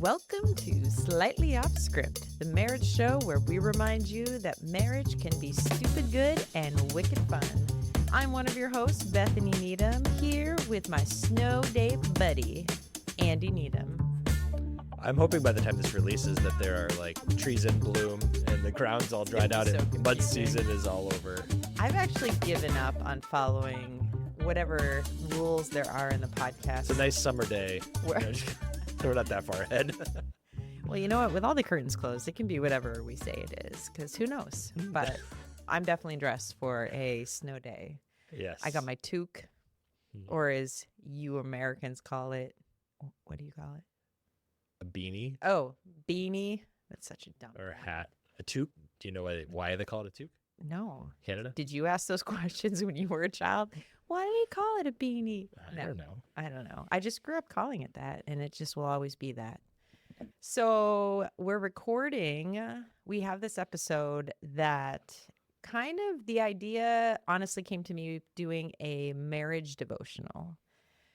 Welcome to Slightly Off Script, the marriage show where we remind you that marriage can be stupid good and wicked fun. I'm one of your hosts, Bethany Needham, here with my snow day buddy, Andy Needham. I'm hoping by the time this releases that there are like trees in bloom and the ground's all dried out and mud season is all over. I've actually given up on following whatever rules there are in the podcast. It's a nice summer day. We're not that far ahead. Well, you know what? With all the curtains closed, it can be whatever we say it is, because who knows? But I'm definitely dressed for a snow day. Yes. I got my toque, or as you Americans call it, what do you call it? A beanie? Oh, beanie. That's such a dumb Or a word. hat. A toque? Do you know why they call it a toque? No. Canada? Did you ask those questions when you were a child? Why do they call it a beanie? I don't know. I don't know. I just grew up calling it that, and it just will always be that. So we're recording. We have this episode that kind of the idea honestly came to me doing a marriage devotional.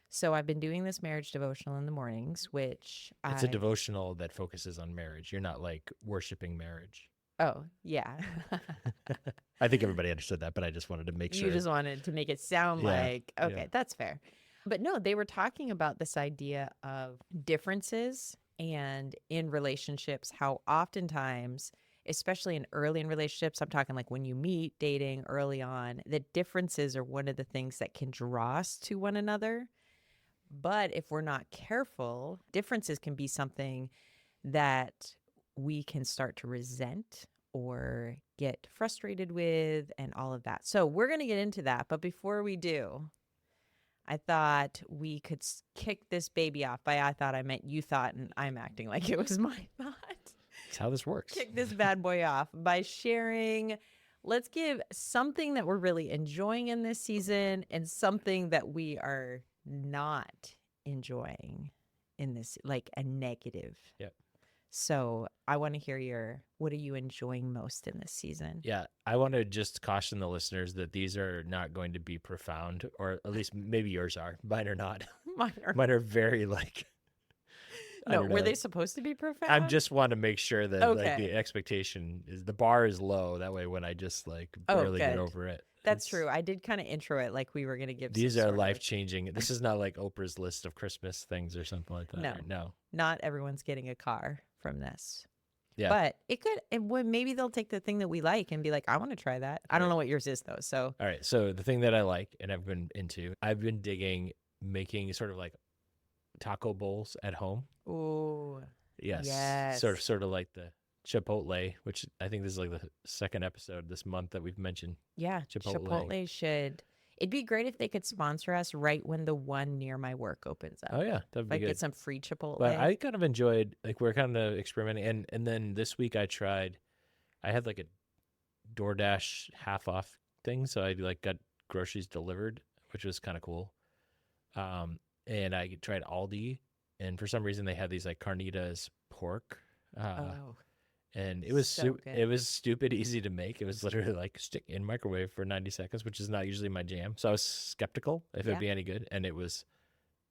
So I've been doing this marriage devotional in the mornings, which It's a devotional that focuses on marriage. You're not like worshiping marriage. Oh, yeah. I think everybody understood that, but I just wanted to make sure. You just wanted to make it sound like, okay, that's fair. But no, they were talking about this idea of differences and in relationships, how oftentimes, especially in relationships, I'm talking like when you meet, dating early on, the differences are one of the things that can draw us to one another. But if we're not careful, differences can be something that we can start to resent or get frustrated with and all of that. So we're going to get into that. But before we do, I thought we could kick this baby off. By I thought, I meant you thought, and I'm acting like it was my thought. That's how this works. Kick this bad boy off by sharing. Let's give something that we're really enjoying in this season and something that we are not enjoying in this, like a negative. Yep. So I want to hear what are you enjoying most in this season? Yeah, I want to just caution the listeners that these are not going to be profound, or at least maybe yours are. Mine are not. Mine are very like. No, were they supposed to be profound? I just want to make sure that like the expectation is the bar is low. That way, when I just like barely get over it. That's true. I did kind of intro it like we were going to give. These are life changing. This is not like Oprah's list of Christmas things or something like that. No. Not everyone's getting a car from this. Yeah. But it could, maybe they'll take the thing that we like and be like, I want to try that. I don't know what yours is though. So. All right. So the thing that I like and I've been digging making sort of like taco bowls at home. Ooh. Yes. Sort of like the Chipotle, which I think this is like the second episode this month that we've mentioned. Yeah. Chipotle should. It'd be great if they could sponsor us right when the one near my work opens up. Oh, yeah. That'd be like good. Get some free Chipotle. But I kind of enjoyed, like, we're kind of experimenting. And then this week I had like a DoorDash half off thing. So I like got groceries delivered, which was kind of cool. And I tried Aldi. And for some reason they had these like carnitas pork. And it was it was stupid easy to make. It was literally like stick in microwave for 90 seconds, which is not usually my jam. So I was skeptical if it'd be any good, and it was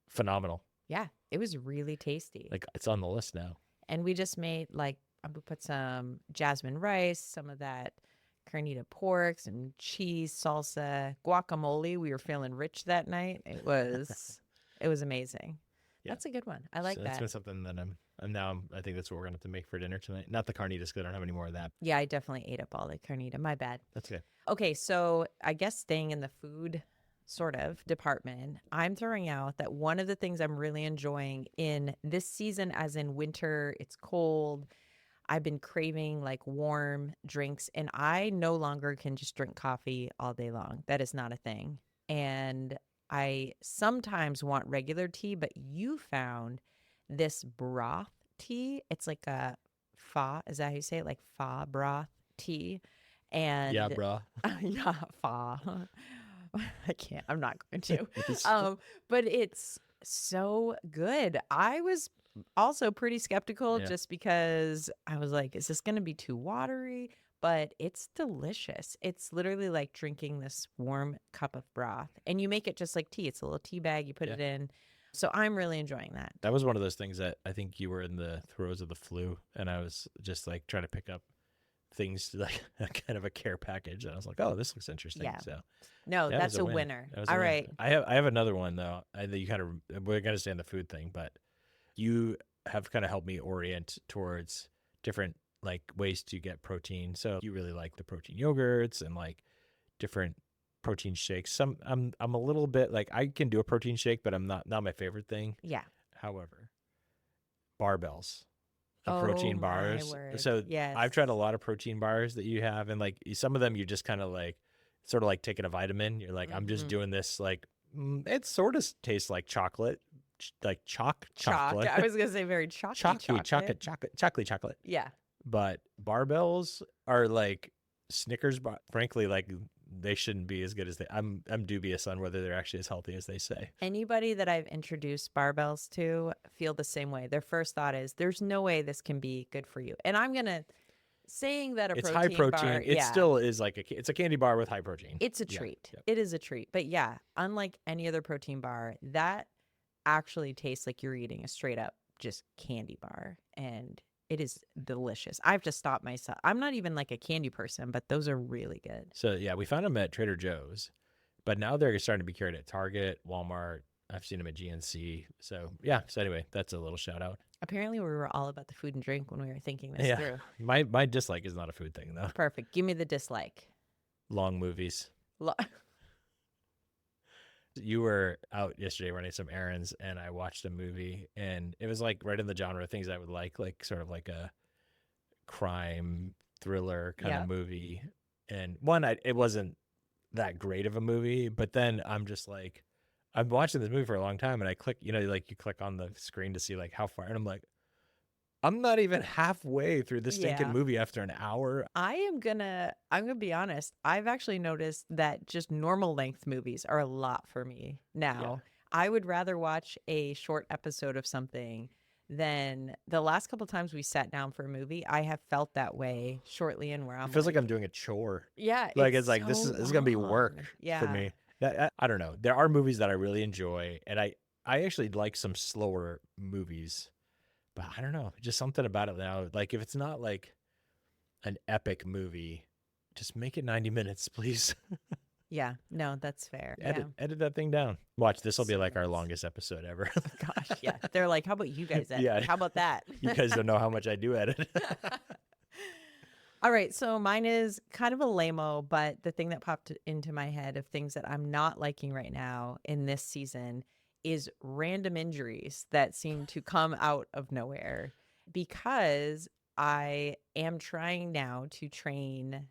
phenomenal. Yeah, it was really tasty. Like it's on the list now. And we just made we put some jasmine rice, some of that carnita pork, some cheese, salsa, guacamole. We were feeling rich that night. It was amazing. Yeah. That's a good one. I like that. That's been something that I think that's what we're going to have to make for dinner tonight. Not the carnitas, because I don't have any more of that. Yeah, I definitely ate up all the carnita. My bad. That's good. Okay, so I guess staying in the food sort of department, I'm throwing out that one of the things I'm really enjoying in this season, as in winter, it's cold. I've been craving like warm drinks, and I no longer can just drink coffee all day long. That is not a thing. And I sometimes want regular tea, but you found this broth tea. It's like a pho. Is that how you say it? Like pho broth tea. And yeah, brah. Yeah, pho. I can't. I'm not going to. But it's so good. I was also pretty skeptical just because I was like, is this going to be too watery? But it's delicious. It's literally like drinking this warm cup of broth. And you make it just like tea. It's a little tea bag. You put it in. So I'm really enjoying that. That was one of those things that I think you were in the throes of the flu, and I was just like trying to pick up things like kind of a care package, and I was like, oh, this looks interesting. Yeah. So No, that was that's a winner. That was All a win. right. I have another one though. That you kind of, we're gonna stay on the food thing, but you have kind of helped me orient towards different like ways to get protein. So you really like the protein yogurts and like different protein shakes. I'm a little bit like, I can do a protein shake, but I'm not my favorite thing. Yeah. However, barbells of Oh, protein my bars. word. So Yes. I've tried a lot of protein bars that you have, and like some of them you just kind of like sort of like taking a vitamin. You're like, I'm just doing this like it sort of tastes like chocolate, like chocolate. I was gonna say very chocolate. Chocolate. Yeah. But barbells are like Snickers bar. Frankly, like they shouldn't be as good as they. I'm dubious on whether they're actually as healthy as they say. Anybody that I've introduced barbells to feel the same way. Their first thought is, "There's no way this can be good for you." And I'm gonna saying that it's protein high protein. bar, It still is like it's a candy bar with high protein. It's a treat. It is a treat. But yeah, unlike any other protein bar, that actually tastes like you're eating a straight up just candy bar, and it is delicious. I have to stop myself. I'm not even like a candy person, but those are really good. So yeah, we found them at Trader Joe's, but now they're starting to be carried at Target, Walmart. I've seen them at GNC. So yeah. So anyway, that's a little shout out. Apparently, we were all about the food and drink when we were thinking this through. My dislike is not a food thing though. Perfect. Give me the dislike. Long movies. You were out yesterday running some errands, and I watched a movie, and it was like right in the genre of things I would like sort of like a crime thriller kind of movie. And it wasn't that great of a movie, but then I'm just like, I'm watching this movie for a long time, and I click, like you click on the screen to see like how far, and I'm like, I'm not even halfway through this stinking movie after an hour. I'm gonna be honest. I've actually noticed that just normal length movies are a lot for me now. Yeah. I would rather watch a short episode of something than the last couple times we sat down for a movie. I have felt that way shortly in, where it feels like I'm doing a chore. Yeah. Like it's like, this is gonna be work for me. I don't know. There are movies that I really enjoy, and I actually like some slower movies. But I don't know, just something about it now. Like if it's not like an epic movie, just make it 90 minutes, please. Yeah, no, that's fair. Edit that thing down. Watch, this will be like our longest episode ever. Gosh, yeah. They're like, how about you guys edit? Yeah. How about that? You guys don't know how much I do edit. All right, so mine is kind of a lame-o, but the thing that popped into my head of things that I'm not liking right now in this season is random injuries that seem to come out of nowhere, because I am trying now to train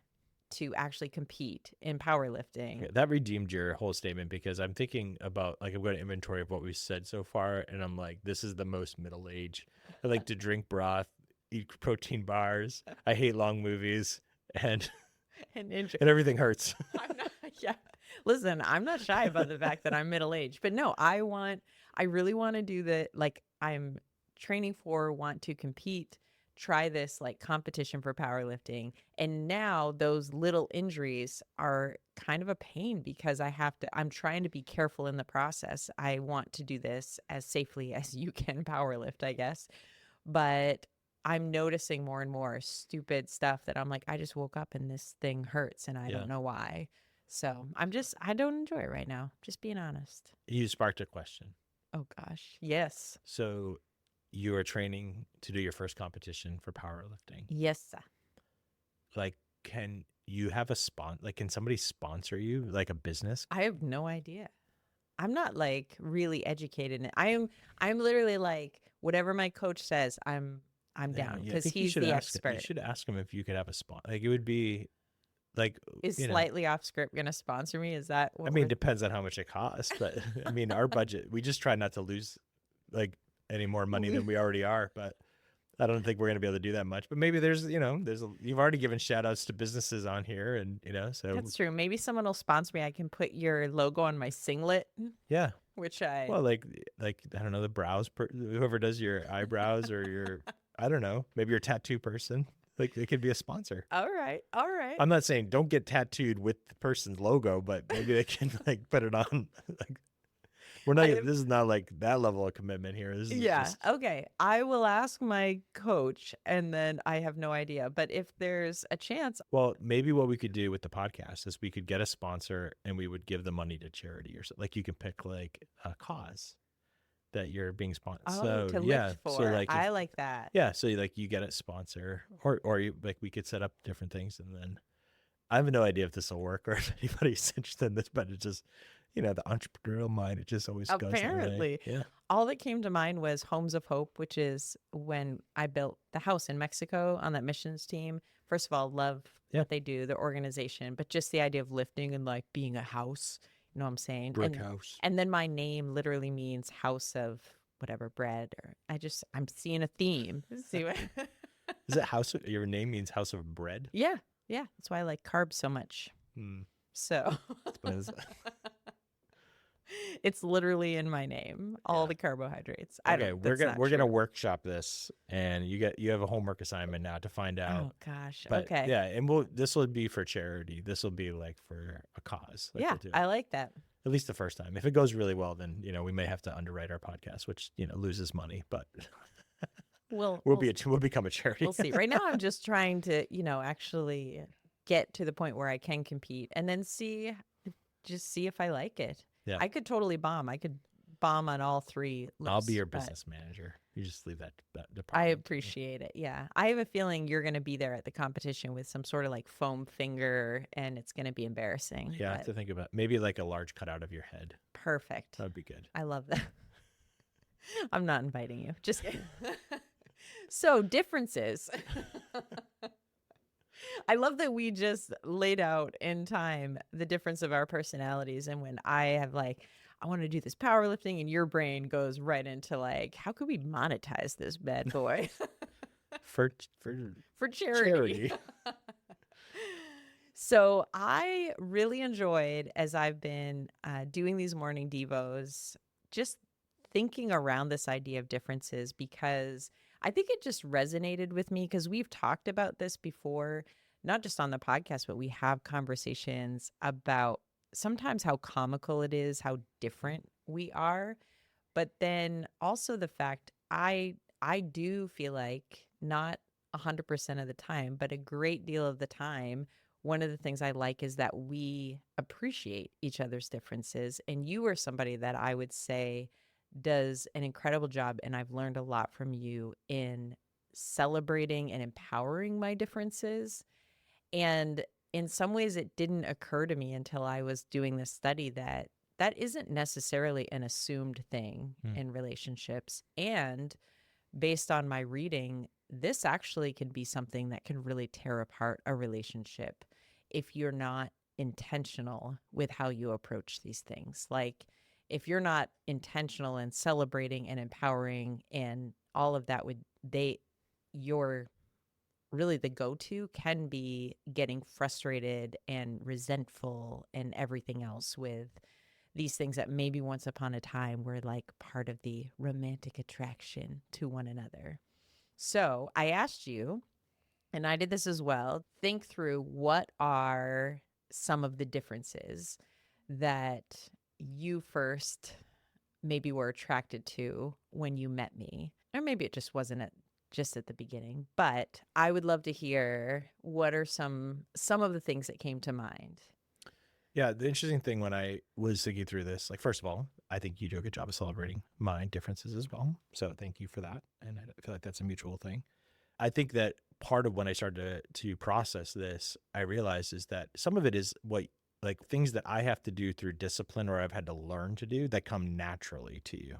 to actually compete in powerlifting. Yeah, that redeemed your whole statement, because I'm thinking about, like, I'm going to inventory of what we've said so far, and I'm like, this is the most middle age. I like to drink broth, eat protein bars. I hate long movies, and everything hurts. I'm not, yeah. Listen, I'm not shy about the fact that I'm middle-aged, but no, I really want to do the, like, I'm training for, want to compete, try this like competition for powerlifting. And now those little injuries are kind of a pain, because I'm trying to be careful in the process. I want to do this as safely as you can powerlift, I guess. But I'm noticing more and more stupid stuff that I'm like, I just woke up and this thing hurts and I don't know why. So I don't enjoy it right now. Just being honest. You sparked a question. Oh gosh. Yes. So you are training to do your first competition for powerlifting. Yes, sir. Like, can you have can somebody sponsor you, like a business? I have no idea. I'm not like really educated in it. I'm literally like, whatever my coach says, I'm down, because he's the expert. You should ask him if you could have a sponsor. Like, it would be like, is Slightly Off Script going to sponsor me? Is that what it depends on how much it costs, but I mean, our budget, we just try not to lose like any more money than we already are, but I don't think we're going to be able to do that much. But maybe you've already given shout outs to businesses on here, and so that's true. Maybe someone will sponsor me. I can put your logo on my singlet. Yeah. Like I don't know, the brows, whoever does your eyebrows or your, I don't know, maybe your tattoo person. Like, it could be a sponsor. All right. I'm not saying don't get tattooed with the person's logo, but maybe they can like put it on. Like, We're not. This is not like that level of commitment here. This is just... Okay. I will ask my coach, and then I have no idea. But if there's a chance, well, maybe what we could do with the podcast is we could get a sponsor, and we would give the money to charity or something. Like you can pick like a cause that you're being sponsored. to lift for. So like, I like that. Yeah. So like you get a sponsor, or you, like we could set up different things, and then I have no idea if this will work or if anybody's interested in this, but it's just, the entrepreneurial mind, it just always goes that way. Apparently. Yeah. All that came to mind was Homes of Hope, which is when I built the house in Mexico on that missions team. First of all, love what they do, the organization, but just the idea of lifting and like being a house, you know what I'm saying? Brick house. And then my name literally means house of whatever bread, or I'm seeing a theme. See what? Is it house? Your name means house of bread? Yeah. Yeah. That's why I like carbs so much. So it's literally in my name, all the carbohydrates. Okay, we're gonna workshop this, and you have a homework assignment now to find out. Oh gosh, but, okay. Yeah, and this will be for charity. This will be like for a cause. Like I like that. At least the first time. If it goes really well, then we may have to underwrite our podcast, which loses money, but we'll become a charity. We'll see. Right now, I'm just trying to actually get to the point where I can compete, and then see if I like it. Yeah. I could totally bomb. I could bomb on all three lists. I'll be your business manager. You just leave that department. I appreciate it. Yeah. I have a feeling you're going to be there at the competition with some sort of like foam finger, and it's going to be embarrassing. Yeah, I have to think about maybe like a large cutout of your head. Perfect. That would be good. I love that. I'm not inviting you. Just kidding. So, differences. I love that we just laid out in time the difference of our personalities. And when I have like, I want to do this powerlifting, and your brain goes right into like, how could we monetize this bad boy? for charity. So I really enjoyed, as I've been doing these morning devos, just thinking around this idea of differences, because I think it just resonated with me, because we've talked about this before, not just on the podcast, but we have conversations about sometimes how comical it is, how different we are. But then also the fact I do feel like, not 100% of the time, but a great deal of the time, one of the things I like is that we appreciate each other's differences. And you are somebody that I would say does an incredible job, and I've learned a lot from you in celebrating and empowering my differences. And in some ways, it didn't occur to me until I was doing this study that isn't necessarily an assumed thing in relationships. And based on my reading, this actually can be something that can really tear apart a relationship if you're not intentional with how you approach these things. Like, if you're not intentional in celebrating and empowering and all of that, your really the go-to can be getting frustrated and resentful and everything else with these things that maybe once upon a time were like part of the romantic attraction to one another. So I asked you, and I did this as well, think through what are some of the differences that you first maybe were attracted to when you met me. Or maybe it just wasn't just at the beginning. But I would love to hear what are some of the things that came to mind. Yeah, the interesting thing when I was thinking through this, like, first of all, I think you do a good job of celebrating my differences as well. So thank you for that. And I feel like that's a mutual thing. I think that part of when I started to process this, I realized is that some of it is like things that I have to do through discipline, or I've had to learn to do, that come naturally to you.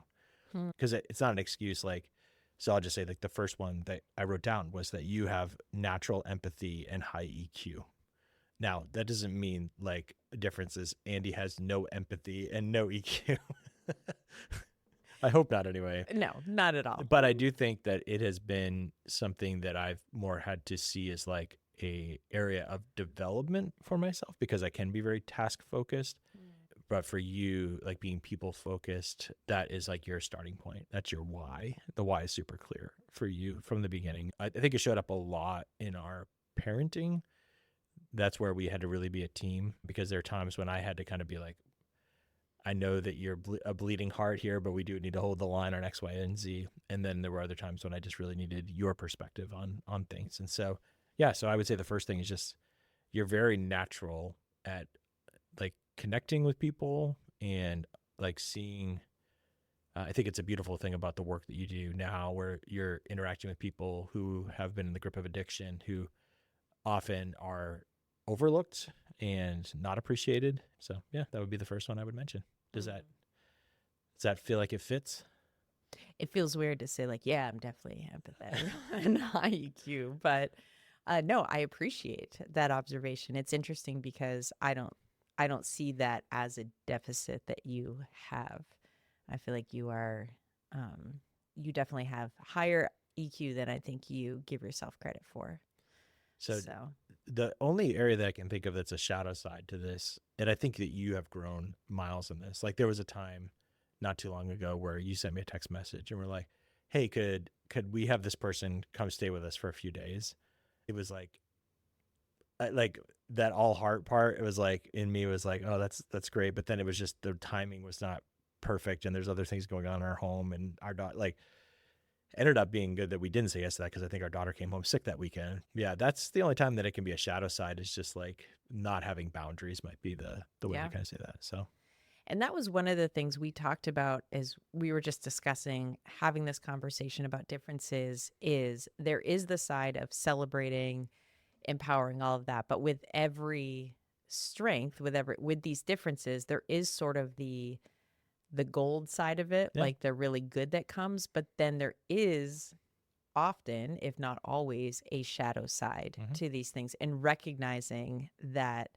Because it's not an excuse. Like, so I'll just say, like, the first one that I wrote down was that you have natural empathy and high EQ. Now, that doesn't mean like a difference is Andy has no empathy and no EQ. I hope not, anyway. No, not at all. But I do think that it has been something that I've more had to see as like a area of development for myself, because I can be very task focused. But for you, like being people focused, that is like your starting point. That's your why. The why is super clear for you from the beginning. I think it showed up a lot in our parenting. That's where we had to really be a team, because there are times when I had to kind of be like, I know that you're a bleeding heart here, but we do need to hold the line on X, Y, and Z. And then there were other times when I just really needed your perspective on things. And so, yeah, so I would say the first thing is just you're very natural at like connecting with people and like seeing. I think it's a beautiful thing about the work that you do now, where you're interacting with people who have been in the grip of addiction, who often are overlooked and not appreciated. So yeah, that would be the first one I would mention. Does that feel like it fits? It feels weird to say like, yeah, I'm definitely empathetic and high EQ, but no, I appreciate that observation. It's interesting because I don't see that as a deficit that you have. I feel like you definitely have higher EQ than I think you give yourself credit for. So the only area that I can think of that's a shadow side to this, and I think that you have grown miles in this. Like there was a time not too long ago where you sent me a text message and we're like, "Hey, could we have this person come stay with us for a few days?" It was like that all heart part. It was like in me was like, "Oh, that's great," but then it was just the timing was not perfect, and there's other things going on in our home, and our daughter like ended up being good that we didn't say yes to that because I think our daughter came home sick that weekend. Yeah, that's the only time that it can be a shadow side is just like not having boundaries might be the way to kind of say that. So, and that was one of the things we talked about as we were just discussing having this conversation about differences is there is the side of celebrating, empowering, all of that, but with every strength, with these differences, there is sort of the gold side of it, like the really good that comes, but then there is often, if not always, a shadow side to these things, and recognizing that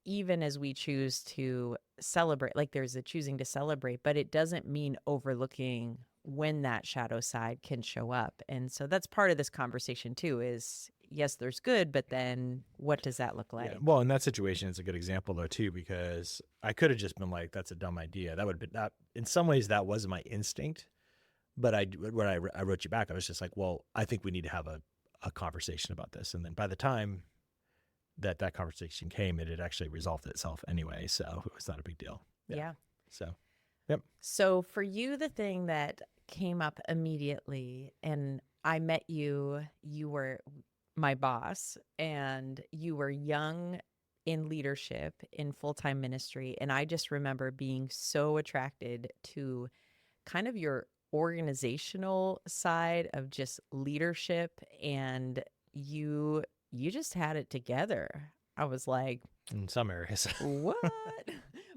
even as we choose to celebrate, like there's a choosing to celebrate, but it doesn't mean overlooking when that shadow side can show up. And so that's part of this conversation too, is yes, there's good, but then what does that look like? Yeah. Well, in that situation, it's a good example though too, because I could have just been like, "That's a dumb idea." That would have been that. In some ways, that was my instinct. But when I wrote you back, I was just like, "Well, I think we need to have a conversation about this." And then by the time that conversation came, it had actually resolved itself anyway, so it was not a big deal. Yeah. So, yep. So for you, the thing that came up immediately, and I met you, you were my boss, and you were young in leadership in full-time ministry. And I just remember being so attracted to kind of your organizational side of just leadership, and you just had it together. I was like, in some areas. what?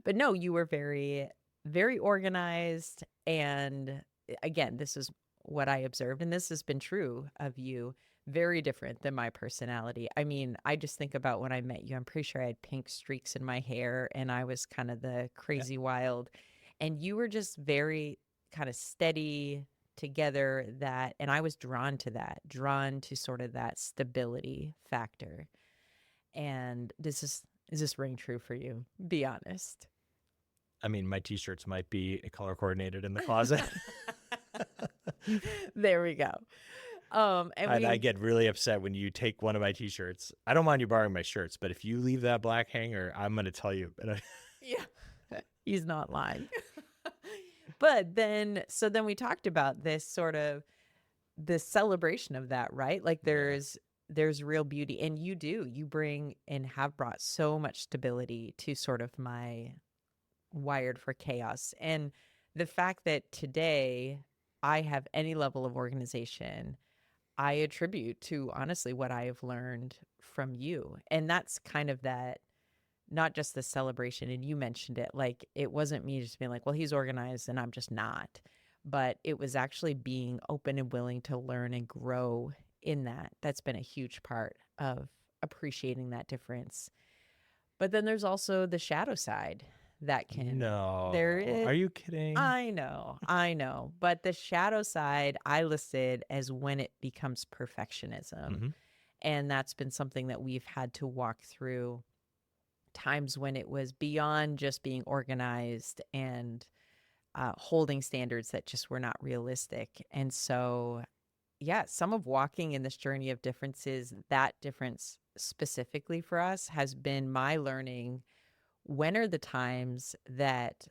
But no, you were very, very organized. And again, this is what I observed, and this has been true of you. Very different than my personality. I mean, I just think about when I met you, I'm pretty sure I had pink streaks in my hair and I was kind of the crazy wild. And you were just very kind of steady together, that, and I was drawn to sort of that stability factor. And is this ring true for you? Be honest. I mean, my t-shirts might be color coordinated in the closet. There we go. And I get really upset when you take one of my t-shirts. I don't mind you borrowing my shirts, but if you leave that black hanger, I'm going to tell you. Yeah, he's not lying. But then we talked about this sort of the celebration of that, right? Like there's real beauty, and you bring and have brought so much stability to sort of my wired for chaos. And the fact that today I have any level of organization, I attribute to honestly what I have learned from you. And that's kind of that, not just the celebration. And you mentioned it, like it wasn't me just being like, well, he's organized and I'm just not. But it was actually being open and willing to learn and grow in that. That's been a huge part of appreciating that difference. But then there's also the shadow side that can. No. There is. Are you kidding? I know. But the shadow side I listed as when it becomes perfectionism. Mm-hmm. And that's been something that we've had to walk through, times when it was beyond just being organized and holding standards that just were not realistic. And so, yeah, some of walking in this journey of differences, that difference specifically for us has been my learning. When are the times that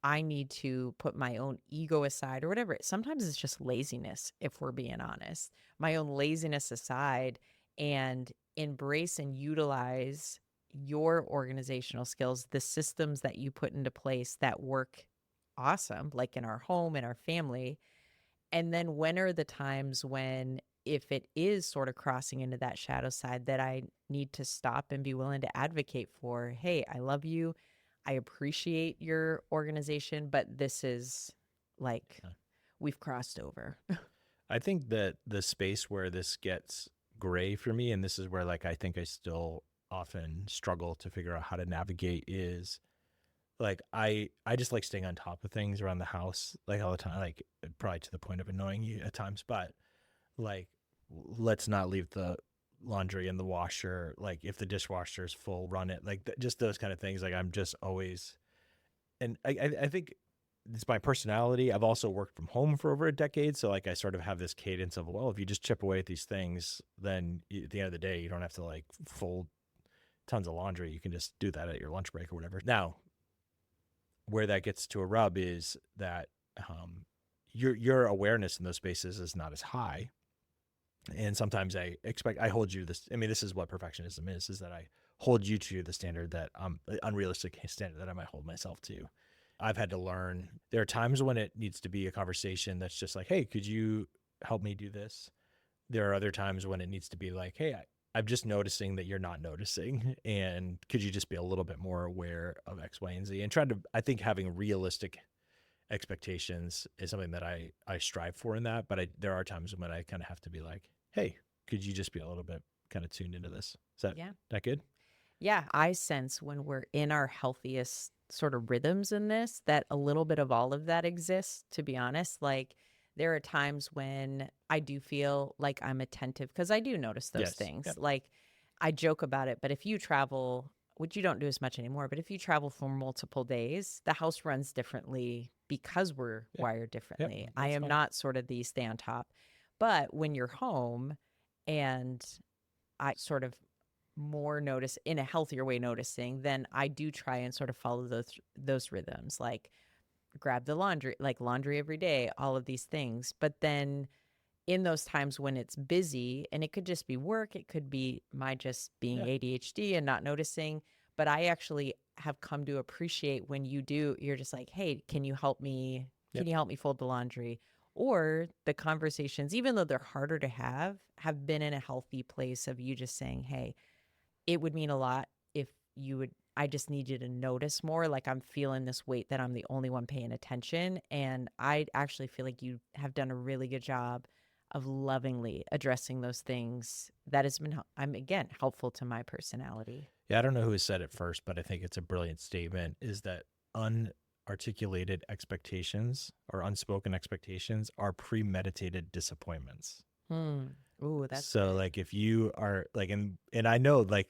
I need to put my own ego aside or whatever. Sometimes it's just laziness, if we're being honest. My own laziness aside, and embrace and utilize your organizational skills, the systems that you put into place that work awesome, like in our home, in our family. And then when are the times when, if it is sort of crossing into that shadow side, that I need to stop and be willing to advocate for, hey, I love you. I appreciate your organization, but this is like, we've crossed over. I think that the space where this gets gray for me, and this is where like I think I still often struggle to figure out how to navigate, is like I just like staying on top of things around the house like all the time, like probably to the point of annoying you at times, but like let's not leave the laundry in the washer. Like if the dishwasher is full, run it. Like just those kind of things. Like I'm just always, and I think it's my personality. I've also worked from home for over a decade. So like I sort of have this cadence of, well, if you just chip away at these things, then at the end of the day, you don't have to like fold tons of laundry. You can just do that at your lunch break or whatever. Now, where that gets to a rub is that your awareness in those spaces is not as high. And sometimes I hold you this. I mean, this is what perfectionism is that I hold you to the standard that unrealistic standard that I might hold myself to. I've had to learn. There are times when it needs to be a conversation that's just like, hey, could you help me do this? There are other times when it needs to be like, hey, I'm just noticing that you're not noticing. And could you just be a little bit more aware of X, Y, and Z? And I think having realistic expectations is something that I strive for in that. But there are times when I kind of have to be like, hey, could you just be a little bit kind of tuned into this? Is that good? Yeah. I sense when we're in our healthiest sort of rhythms in this, that a little bit of all of that exists, to be honest. Like there are times when I do feel like I'm attentive because I do notice those things. Yep. Like I joke about it, but if you travel, which you don't do as much anymore, but if you travel for multiple days, the house runs differently because we're wired differently. Yep, I am fine. not sort of the stay on top. But when you're home and I sort of more notice in a healthier way noticing, then I do try and sort of follow those rhythms, like grab the laundry, like laundry every day, all of these things. But then in those times when it's busy, and it could just be work, it could be my just being ADHD and not noticing, but I actually have come to appreciate when you're just like, hey, can you help me? Can you help me fold the laundry? Or the conversations, even though they're harder to have been in a healthy place of you just saying, hey, it would mean a lot if you would, I just need you to notice more. Like I'm feeling this weight that I'm the only one paying attention. And I actually feel like you have done a really good job of lovingly addressing those things. That has been, I'm again, helpful to my personality. Yeah, I don't know who has said it first, but I think it's a brilliant statement, is that unarticulated expectations or unspoken expectations are premeditated disappointments. Ooh, that's so good. Like if you are like, and I know like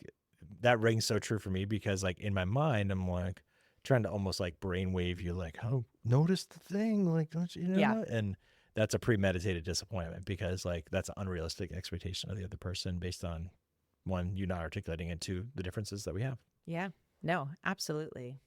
that rings so true for me because like in my mind, I'm like trying to almost like brainwave you like, oh, notice the thing. Like, don't you know? Yeah. And that's a premeditated disappointment because like that's an unrealistic expectation of the other person based on one, you not articulating it, two, the differences that we have. Yeah. No, absolutely.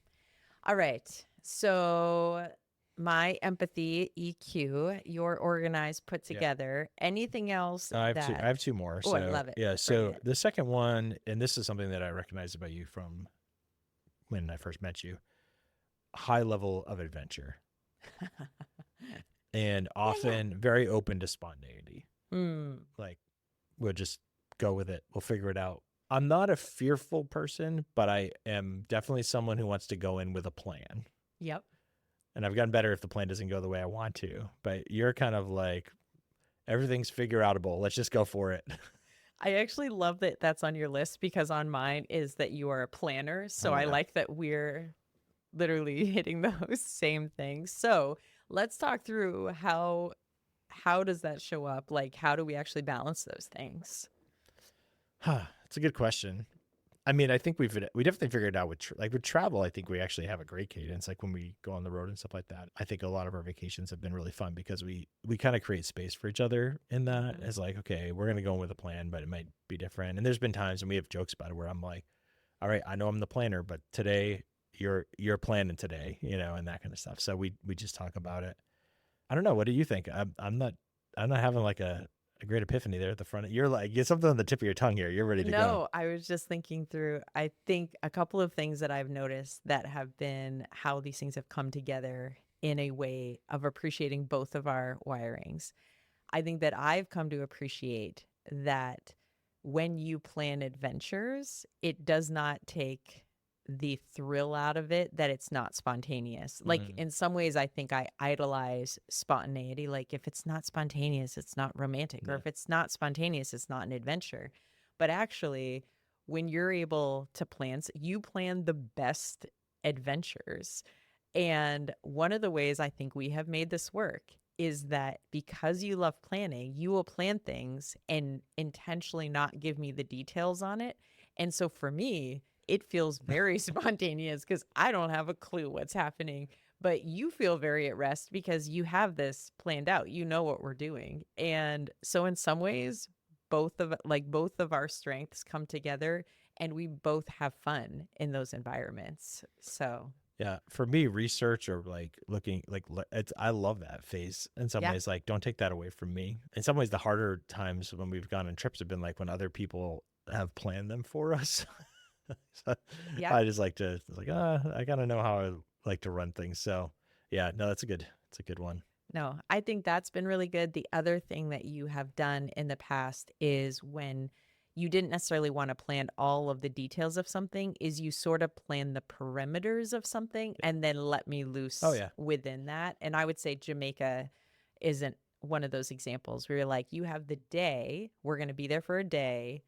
All right. So my empathy, EQ, your organized, put together. Anything else I that? have two more. Oh, I love it. Yeah. Bring So it. the second one, and this is something that I recognized about you from when I first met you, high level of adventure and often very open to spontaneity. Like we'll just go with it. We'll figure it out. I'm not a fearful person, but I am definitely someone who wants to go in with a plan. Yep. And I've gotten better if the plan doesn't go the way I want to. But you're kind of like, everything's figure outable. Let's just go for it. I actually love that that's on your list because on mine is that you are a planner. So I like that we're literally hitting those same things. So let's talk through how does that show up? Like, how do we actually balance those things? It's a good question. I mean, I think we definitely figured it out with travel. I think we actually have a great cadence. Like when we go on the road and stuff like that. I think a lot of our vacations have been really fun because we kind of create space for each other in that. It's like, okay, we're gonna go in with a plan, but it might be different. And there's been times, and we have jokes about it, where I'm like, all right, I know I'm the planner, but today you're planning today, and that kind of stuff. So we just talk about it. I don't know. What do you think? I'm not having like a great epiphany there at the front. You're like, get something on the tip of your tongue here. You're ready to go. No, I was just thinking through, I think a couple of things that I've noticed that have been how these things have come together in a way of appreciating both of our wirings. I think that I've come to appreciate that when you plan adventures, it does not take the thrill out of it that it's not spontaneous. Like in some ways, I think I idolize spontaneity. Like if it's not spontaneous, it's not romantic, or if it's not spontaneous, it's not an adventure. But actually, when you're able to plan, you plan the best adventures. And one of the ways I think we have made this work is that because you love planning, you will plan things and intentionally not give me the details on it. And so for me, it feels very spontaneous because I don't have a clue what's happening, but you feel very at rest because you have this planned out. You know what we're doing. And so in some ways, both of our strengths come together and we both have fun in those environments. So yeah, for me, research or like looking, like I love that phase in some ways. Like, don't take that away from me. In some ways, the harder times when we've gone on trips have been like when other people have planned them for us. So I just like to I gotta know how I like to run things. So yeah, no, it's a good one. No, I think that's been really good. The other thing that you have done in the past is when you didn't necessarily want to plan all of the details of something, is you sort of plan the perimeters of something and then let me loose within that. And I would say Jamaica isn't one of those examples where you're like, you have the day, we're going to be there for a day.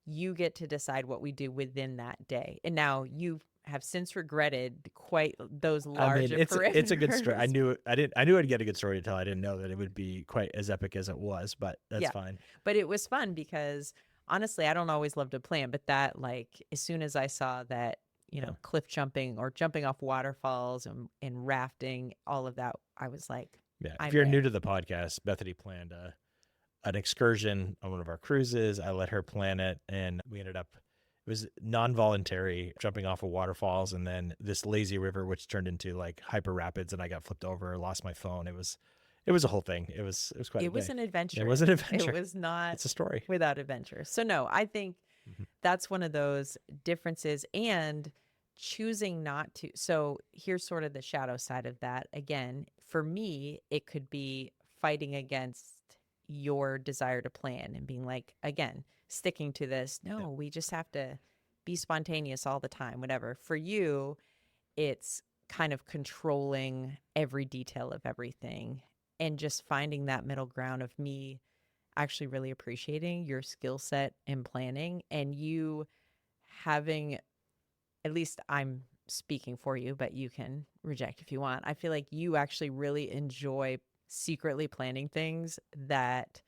You get to decide what we do within that day. And now you have since regretted quite those large perimeters. It's a good story. I knew I'd get a good story to tell. I didn't know that it would be quite as epic as it was, but that's fine. But it was fun because honestly, I don't always love to plan, but that like as soon as I saw that, cliff jumping or jumping off waterfalls and rafting, all of that, I was like, if you're new to the podcast, Bethany planned an excursion on one of our cruises. I let her plan it, and we ended up, it was non-voluntary, jumping off of waterfalls and then this lazy river, which turned into like hyper rapids, and I got flipped over, lost my phone. It was a whole thing. It was quite. It was an adventure. It was an adventure. It was not. It's a story without adventure. So no, I think that's one of those differences, and choosing not to. So here's sort of the shadow side of that. Again, for me, it could be fighting against your desire to plan and being like, again, sticking to this. No, we just have to be spontaneous all the time, whatever. For you, it's kind of controlling every detail of everything and just finding that middle ground of me actually really appreciating your skill set in planning and you having, at least I'm speaking for you, but you can reject if you want. I feel like you actually really enjoy secretly planning things that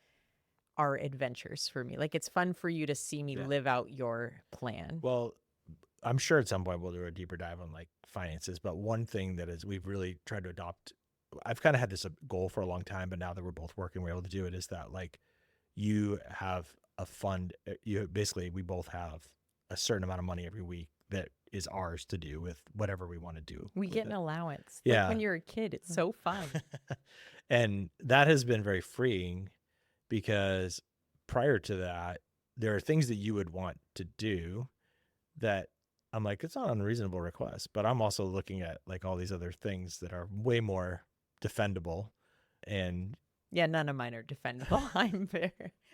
are adventures for me. Like it's fun for you to see me live out your plan. Well, I'm sure at some point we'll do a deeper dive on like finances, but one thing that is we've really tried to adopt, I've kind of had this goal for a long time, but now that we're both working, we're able to do it, is that like you have a fund, we both have a certain amount of money every week that is ours to do with whatever we want to do. We get an allowance. Yeah. Like when you're a kid, it's so fun. And that has been very freeing because prior to that, there are things that you would want to do that I'm like, it's not an unreasonable request, but I'm also looking at like all these other things that are way more defendable. And yeah, none of mine are defendable.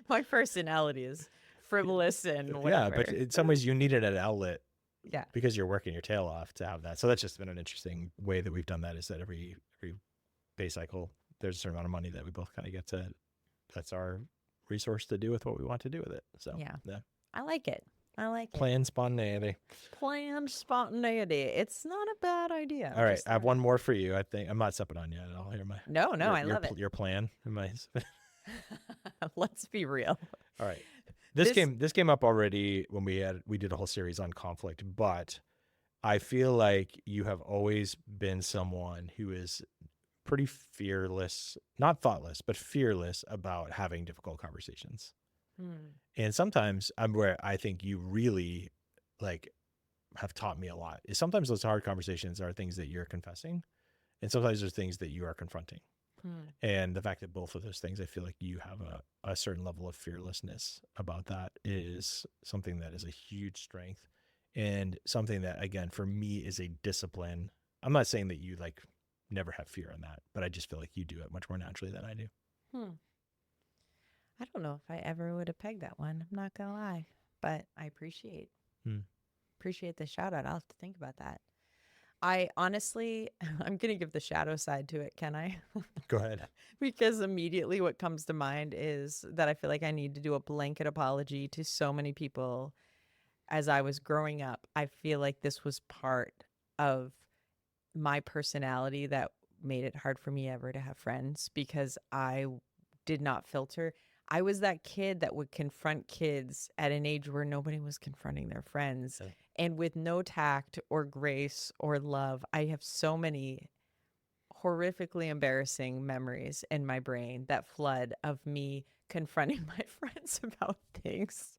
My personality is frivolous and whatever. Yeah, but in some ways you needed an outlet. Yeah. Because you're working your tail off to have that. So that's just been an interesting way that we've done that, is that every pay cycle, there's a certain amount of money that we both kind of get to, that's our resource to do with what we want to do with it. So yeah. I like it. Plan spontaneity. Plan spontaneity. It's not a bad idea. All right. I have one more for you. I think I'm not stepping on yet. I'll hear I love it. Your plan. Let's be real. All right. This came up already when we did a whole series on conflict, but I feel like you have always been someone who is pretty fearless, not thoughtless, but fearless about having difficult conversations. And sometimes I'm where I think you really like have taught me a lot is sometimes those hard conversations are things that you're confessing, and sometimes there's things that you are confronting. And the fact that both of those things, I feel like you have a certain level of fearlessness about that is something that is a huge strength, and something that, again, for me is a discipline. I'm not saying that you like never have fear on that, but I just feel like you do it much more naturally than I do. I don't know if I ever would have pegged that one. I'm not gonna lie, but I appreciate the shout out. I'll have to think about that. I honestly, I'm gonna give the shadow side to it. Can I? Go ahead. Because immediately what comes to mind is that I feel like I need to do a blanket apology to so many people. As I was growing up, I feel like this was part of my personality that made it hard for me ever to have friends because I did not filter. I was that kid that would confront kids at an age where nobody was confronting their friends. Okay. And with no tact or grace or love, I have so many horrifically embarrassing memories in my brain that flood of me confronting my friends about things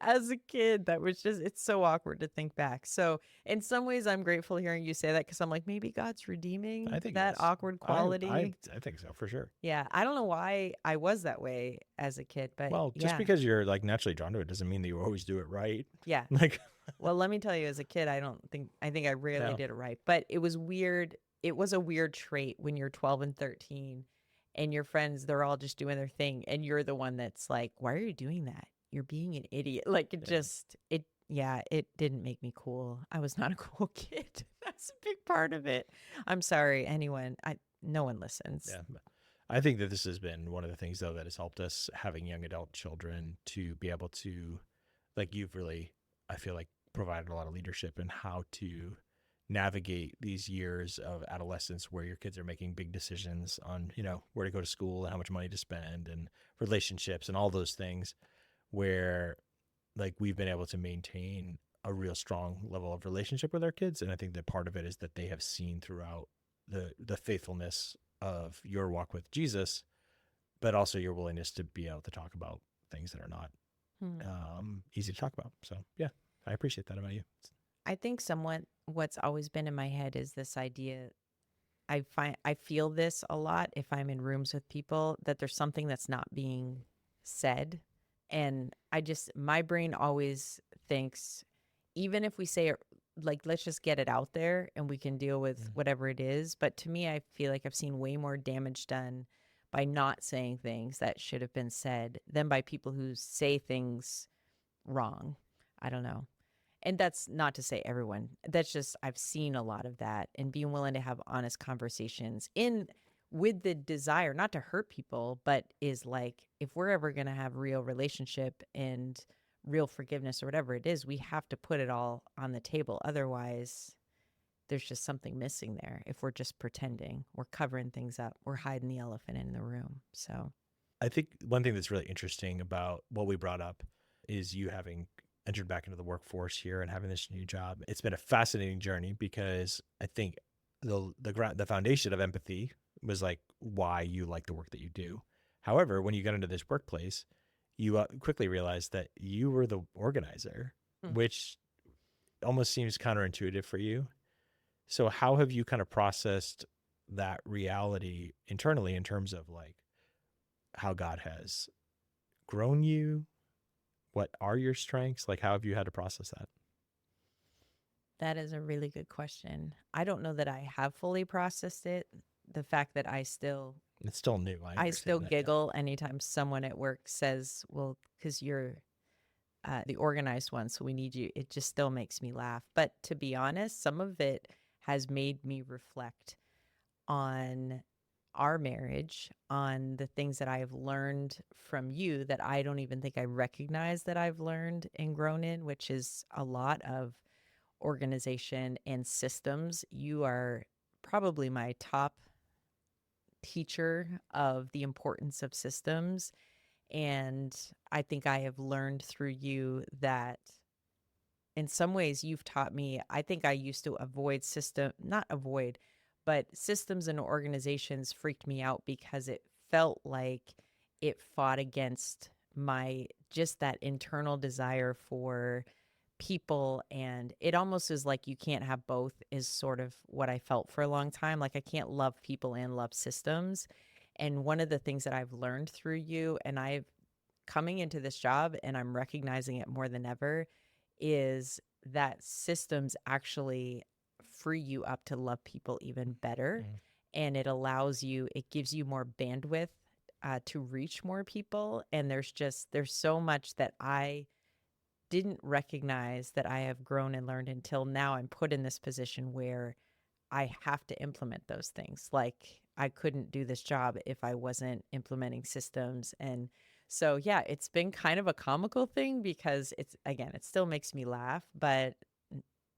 as a kid. That was just, it's so awkward to think back. So in some ways I'm grateful hearing you say that, because I'm like, maybe God's redeeming I think that awkward quality. I think so, for sure. Yeah, I don't know why I was that way as a kid, but Well, just because you're like naturally drawn to it doesn't mean that you always do it right. Yeah. Like, well, let me tell you, as a kid, I think I rarely did it right, but it was weird. It was a weird trait when you're 12 and 13 and your friends, they're all just doing their thing. And you're the one that's like, why are you doing that? You're being an idiot. Like it didn't make me cool. I was not a cool kid. That's a big part of it. I'm sorry, anyone. No one listens. yeah. I think that this has been one of the things, though, that has helped us having young adult children to be able to, like, you've really, I feel like, provided a lot of leadership in how to navigate these years of adolescence where your kids are making big decisions on, where to go to school and how much money to spend and relationships and all those things, where like we've been able to maintain a real strong level of relationship with our kids. And I think that part of it is that they have seen throughout the faithfulness of your walk with Jesus, but also your willingness to be able to talk about things that are not easy to talk about. So yeah, I appreciate that about you. I think somewhat what's always been in my head is this idea. I feel this a lot if I'm in rooms with people, that there's something that's not being said. And my brain always thinks, even if we say it, like, let's just get it out there and we can deal with whatever it is. But to me, I feel like I've seen way more damage done by not saying things that should have been said than by people who say things wrong. I don't know. And that's not to say everyone. That's just, I've seen a lot of that, and being willing to have honest conversations with the desire not to hurt people, but is like, if we're ever going to have real relationship and real forgiveness or whatever it is, we have to put it all on the table. Otherwise, there's just something missing there. If we're just pretending, we're covering things up, we're hiding the elephant in the room. So I think one thing that's really interesting about what we brought up is you having entered back into the workforce here and having this new job. It's been a fascinating journey, because I think the foundation of empathy was like why you like the work that you do. However, when you got into this workplace, you quickly realized that you were the organizer, which almost seems counterintuitive for you. So how have you kind of processed that reality internally in terms of like how God has grown you? What are your strengths? Like, how have you had to process that? that is a really good question. I don't know that I have fully processed it. The fact that it's still new. I still giggle anytime someone at work says, well, because you're the organized one, so we need you. It just still makes me laugh. But to be honest, some of it has made me reflect on our marriage, on the things that I have learned from you that I don't even think I recognize that I've learned and grown in, which is a lot of organization and systems. You are probably my top teacher of the importance of systems. And I think I have learned through you that in some ways you've taught me. I think I used to but systems and organizations freaked me out because it felt like it fought against just that internal desire for people, and it almost is like you can't have both, is sort of what I felt for a long time. Like I can't love people and love systems. And one of the things that I've learned through you, and I've coming into this job and I'm recognizing it more than ever, is that systems actually free you up to love people even better. And it allows you, it gives you more bandwidth to reach more people. And there's so much that I didn't recognize that I have grown and learned until now I'm put in this position where I have to implement those things. Like I couldn't do this job if I wasn't implementing systems. And so, yeah, it's been kind of a comical thing because it still makes me laugh, but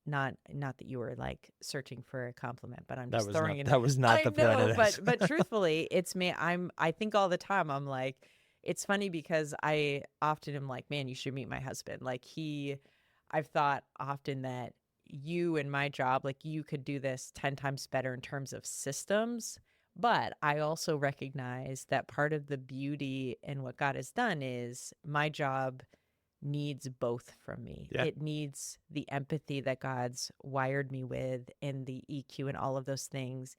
not that you were like searching for a compliment, but I'm just throwing it. That was not the point of this. but truthfully, it's me. I think all the time, I'm like, it's funny because I often am like, man, you should meet my husband. Like I've thought often that you and my job, like you could do this 10 times better in terms of systems. But I also recognize that part of the beauty and what God has done is my job needs both from me. Yeah. It needs the empathy that God's wired me with and the EQ and all of those things,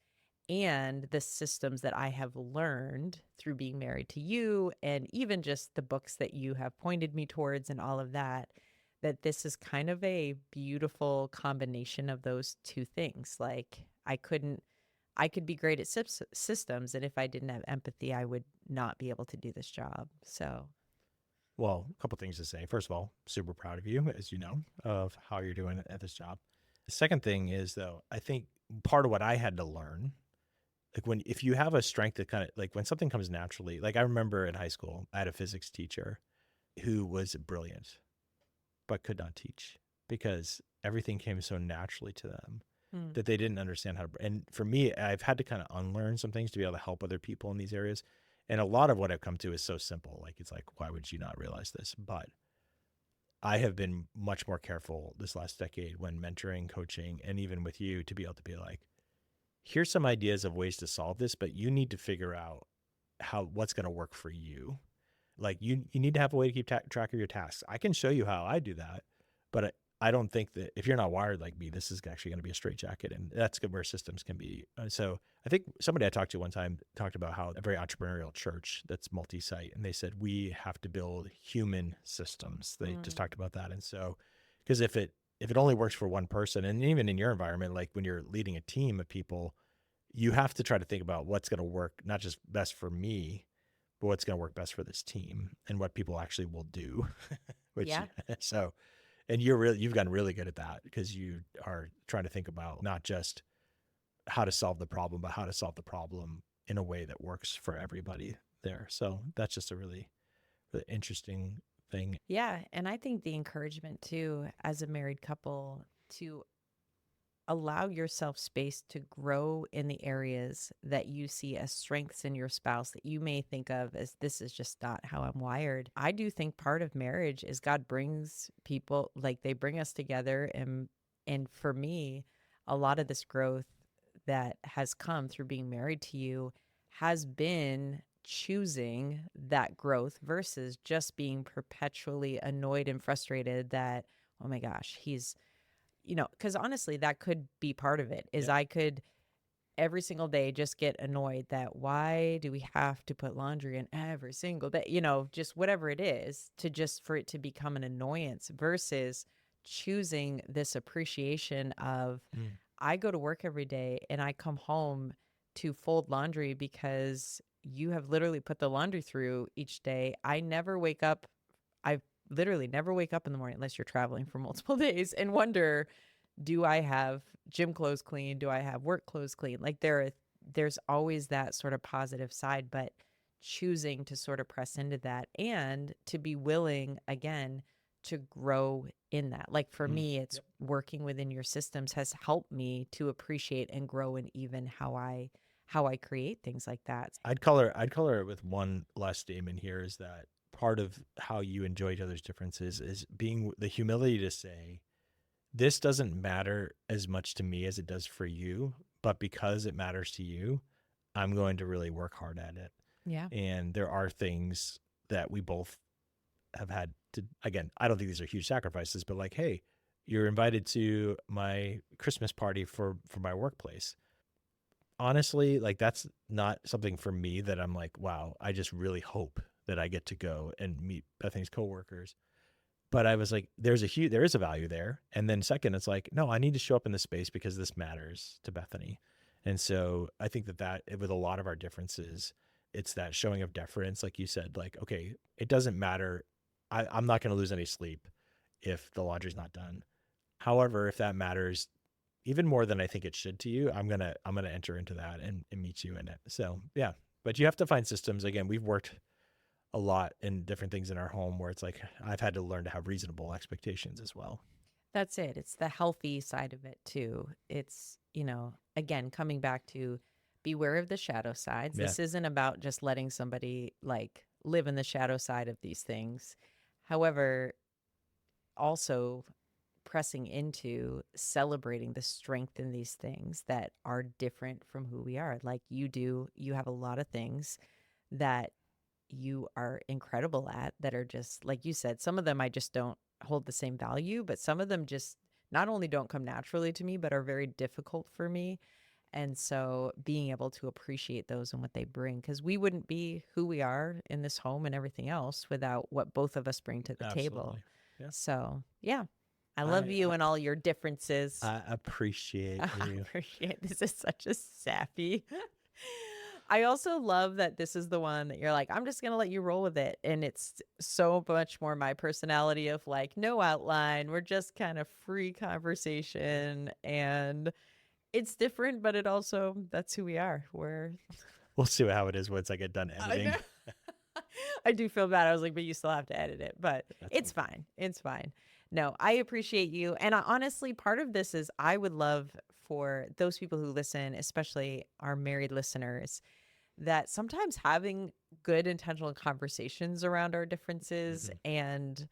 and the systems that I have learned through being married to you, and even just the books that you have pointed me towards and all of that, that this is kind of a beautiful combination of those two things. Like I could be great at systems, and if I didn't have empathy, I would not be able to do this job. So, well, a couple things to say. First of all, super proud of you, as you know, of how you're doing at this job. The second thing is, though, I think part of what I had to learn, like if you have a strength that kind of like when something comes naturally, like I remember in high school, I had a physics teacher who was brilliant, but could not teach because everything came so naturally to them that they didn't understand how to. And for me, I've had to kind of unlearn some things to be able to help other people in these areas. And a lot of what I've come to is so simple. Like, it's like, why would you not realize this? But I have been much more careful this last decade when mentoring, coaching, and even with you to be able to be like, here's some ideas of ways to solve this, but you need to figure out what's going to work for you. Like you need to have a way to keep track of your tasks. I can show you how I do that, but I don't think that if you're not wired like me, this is actually going to be a straitjacket, and that's good where systems can be. So I think somebody I talked to one time talked about how a very entrepreneurial church that's multi-site, and they said we have to build human systems. They just talked about that. And so, because if it only works for one person, and even in your environment, like when you're leading a team of people, you have to try to think about what's going to work, not just best for me, but what's going to work best for this team and what people actually will do. So, and you've gotten really good at that because you are trying to think about not just how to solve the problem, but how to solve the problem in a way that works for everybody there. So that's just a really, really interesting thing. Yeah. And I think the encouragement too, as a married couple, to allow yourself space to grow in the areas that you see as strengths in your spouse that you may think of as, this is just not how I'm wired. I do think part of marriage is God brings people, like they bring us together. And for me, a lot of this growth that has come through being married to you has been choosing that growth versus just being perpetually annoyed and frustrated that, oh my gosh, he's, because honestly, that could be part of it, is I could every single day just get annoyed that why do we have to put laundry in every single day, just whatever it is, to just for it to become an annoyance versus choosing this appreciation of I go to work every day and I come home to fold laundry because you have literally put the laundry through each day. I never wake up. I literally never wake up in the morning unless you're traveling for multiple days and wonder, do I have gym clothes clean? Do I have work clothes clean? Like there's always that sort of positive side, but choosing to sort of press into that and to be willing again to grow in that. Like for me, it's working within your systems has helped me to appreciate and grow in even how I create things like that. I'd color it with one last statement here, is that part of how you enjoy each other's differences is being the humility to say, this doesn't matter as much to me as it does for you, but because it matters to you, I'm going to really work hard at it. Yeah. And there are things that we both have had to, again, I don't think these are huge sacrifices, but like, hey, you're invited to my Christmas party for my workplace. Honestly, like that's not something for me that I'm like, wow, I just really hope that I get to go and meet Bethany's coworkers. But I was like, there is a value there. And then second, it's like, no, I need to show up in this space because this matters to Bethany. And so I think that with a lot of our differences, it's that showing of deference. Like you said, like, okay, it doesn't matter. I'm not going to lose any sleep if the laundry's not done. However, if that matters even more than I think it should to you, I'm going to enter into that and meet you in it. So yeah, but you have to find systems. Again, we've worked a lot in different things in our home where it's like, I've had to learn to have reasonable expectations as well. That's it. It's the healthy side of it too. It's, again, coming back to beware of the shadow sides. Yeah. This isn't about just letting somebody like live in the shadow side of these things. However, also pressing into celebrating the strength in these things that are different from who we are. Like you have a lot of things that you are incredible at that are just, like you said, some of them I just don't hold the same value, but some of them just not only don't come naturally to me, but are very difficult for me. And so being able to appreciate those and what they bring, because we wouldn't be who we are in this home and everything else without what both of us bring to the table. Yeah. So, yeah. I love you and all your differences. I appreciate you. This is such a sappy. I also love that this is the one that you're like, I'm just going to let you roll with it. And it's so much more my personality of like, no outline. We're just kind of free conversation. And it's different, but it also, that's who we are. We'll see how it is once I get done editing. I do feel bad. I was like, but you still have to edit it. But it's fine. It's fine. No, I appreciate you. And honestly, part of this is I would love for those people who listen, especially our married listeners, that sometimes having good intentional conversations around our differences, and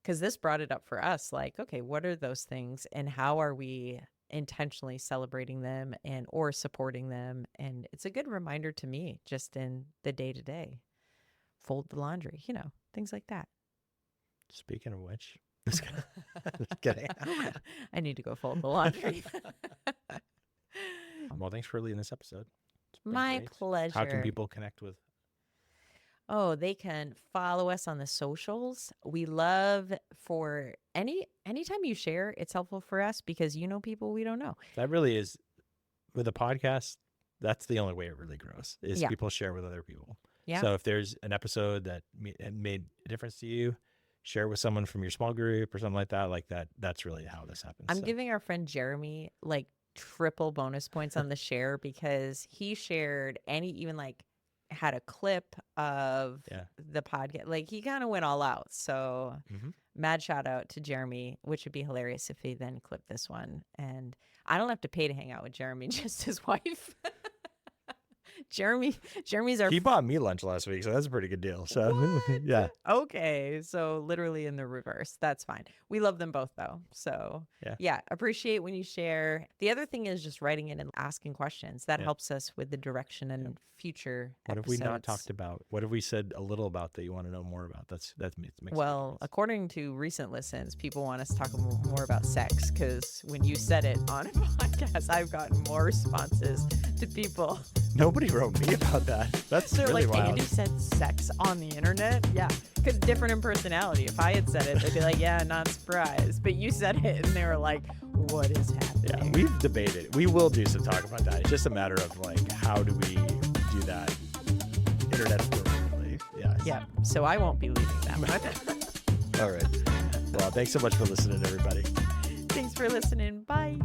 because this brought it up for us, like, okay, what are those things and how are we intentionally celebrating them and or supporting them? And it's a good reminder to me just in the day-to-day. Fold the laundry, things like that. Speaking of which, just kidding. I need to go fold the laundry. Well, thanks for leading this episode. My pleasure. How can people connect with? Oh, they can follow us on the socials. We love for anytime you share, it's helpful for us because people we don't know. That really is, with a podcast, that's the only way it really grows, is people share with other people. Yeah. So if there's an episode that made a difference to you, share with someone from your small group or something like that. That's really how this happens. I'm giving our friend Jeremy like triple bonus points on the share because he shared even like had a clip of the podcast. Like he kind of went all out. So mad shout out to Jeremy, which would be hilarious if he then clipped this one. And I don't have to pay to hang out with Jeremy, just his wife. Jeremy's He bought me lunch last week, so that's a pretty good deal. So yeah. Okay. So literally in the reverse. That's fine. We love them both though. So yeah, appreciate when you share. The other thing is just writing in and asking questions. That helps us with the direction and future What episodes. have we not talked about? What have we said a little about that you want to know more about? That makes sense. According to recent listens, people want us to talk more about sex because when you said it on a podcast, I've gotten more responses to people. Nobody wrote me about that. That's really wild. Andy said sex on the internet? Yeah, because different in personality. If I had said it, they'd be like, yeah, not surprised. But you said it, and they were like, what is happening? Yeah, we've debated. We will do some talk about that. It's just a matter of like, how do we do that internet appropriately? Yeah, so I won't be leaving that one. All right. Well, thanks so much for listening, everybody. Thanks for listening. Bye.